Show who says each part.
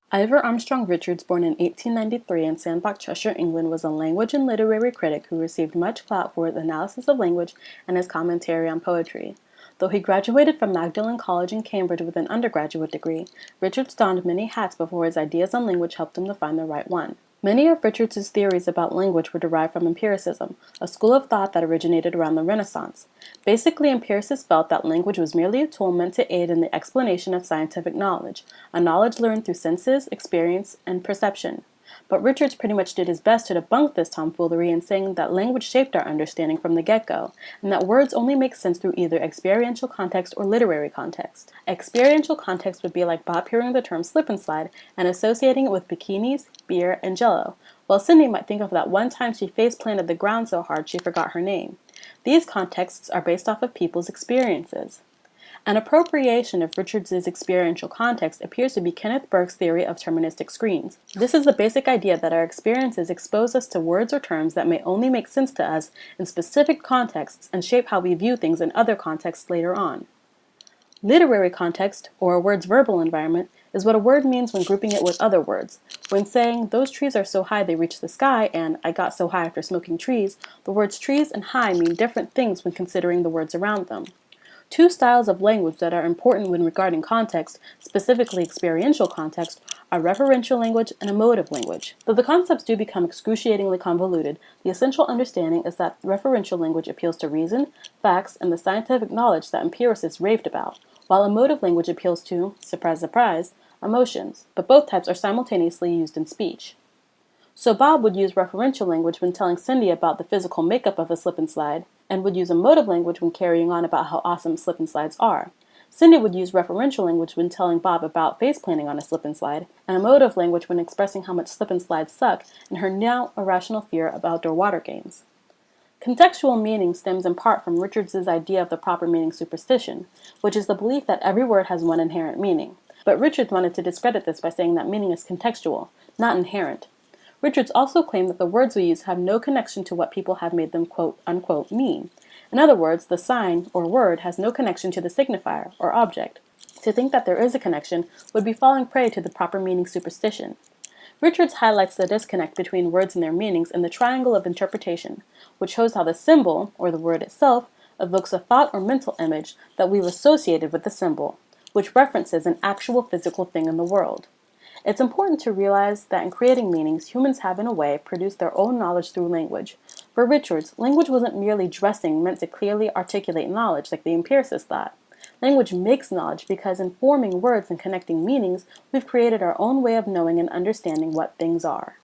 Speaker 1: Ivor Armstrong Richards, born in 1893 in Sandbach, Cheshire, England, was a language and literary critic who received much clout for his analysis of language and his commentary on poetry. Though he graduated from Magdalen College in Cambridge with an undergraduate degree, Richards donned many hats before his ideas on language helped him to find the right one. Many of Richards's theories about language were derived from empiricism, a school of thought that originated around the Renaissance. Basically, empiricists felt that language was merely a tool meant to aid in the explanation of scientific knowledge, a knowledge learned through senses, experience, and perception. But Richards pretty much did his best to debunk this tomfoolery in saying that language shaped our understanding from the get-go, and that words only make sense through either experiential context or literary context. Experiential context would be like Bob hearing the term slip and slide and associating it with bikinis, beer, and jello, while Cindy might think of that one time she face-planted the ground so hard she forgot her name. These contexts are based off of people's experiences. An appropriation of Richards's experiential context appears to be Kenneth Burke's theory of terministic screens. This is the basic idea that our experiences expose us to words or terms that may only make sense to us in specific contexts and shape how we view things in other contexts later on. Literary context, or a word's verbal environment, is what a word means when grouping it with other words. When saying, "those trees are so high they reach the sky," and "I got so high after smoking trees," the words trees and high mean different things when considering the words around them. Two styles of language that are important when regarding context, specifically experiential context, are referential language and emotive language. Though the concepts do become excruciatingly convoluted, the essential understanding is that referential language appeals to reason, facts, and the scientific knowledge that empiricists raved about, while emotive language appeals to, surprise, surprise, emotions, but both types are simultaneously used in speech. So Bob would use referential language when telling Cindy about the physical makeup of a slip and slide, and would use emotive language when carrying on about how awesome slip and slides are. Cindy would use referential language when telling Bob about face planting on a slip and slide, and emotive language when expressing how much slip and slides suck and her now irrational fear of outdoor water games. Contextual meaning stems in part from Richards's idea of the proper meaning superstition, which is the belief that every word has one inherent meaning. But Richards wanted to discredit this by saying that meaning is contextual, not inherent. Richards also claimed that the words we use have no connection to what people have made them quote unquote mean. In other words, the sign or word has no connection to the signifier or object. To think that there is a connection would be falling prey to the proper meaning superstition. Richards highlights the disconnect between words and their meanings in the triangle of interpretation, which shows how the symbol, or the word itself, evokes a thought or mental image that we've associated with the symbol, which references an actual physical thing in the world. It's important to realize that in creating meanings, humans have, in a way, produced their own knowledge through language. For Richards, language wasn't merely dressing meant to clearly articulate knowledge like the empiricists thought. Language makes knowledge because in forming words and connecting meanings, we've created our own way of knowing and understanding what things are.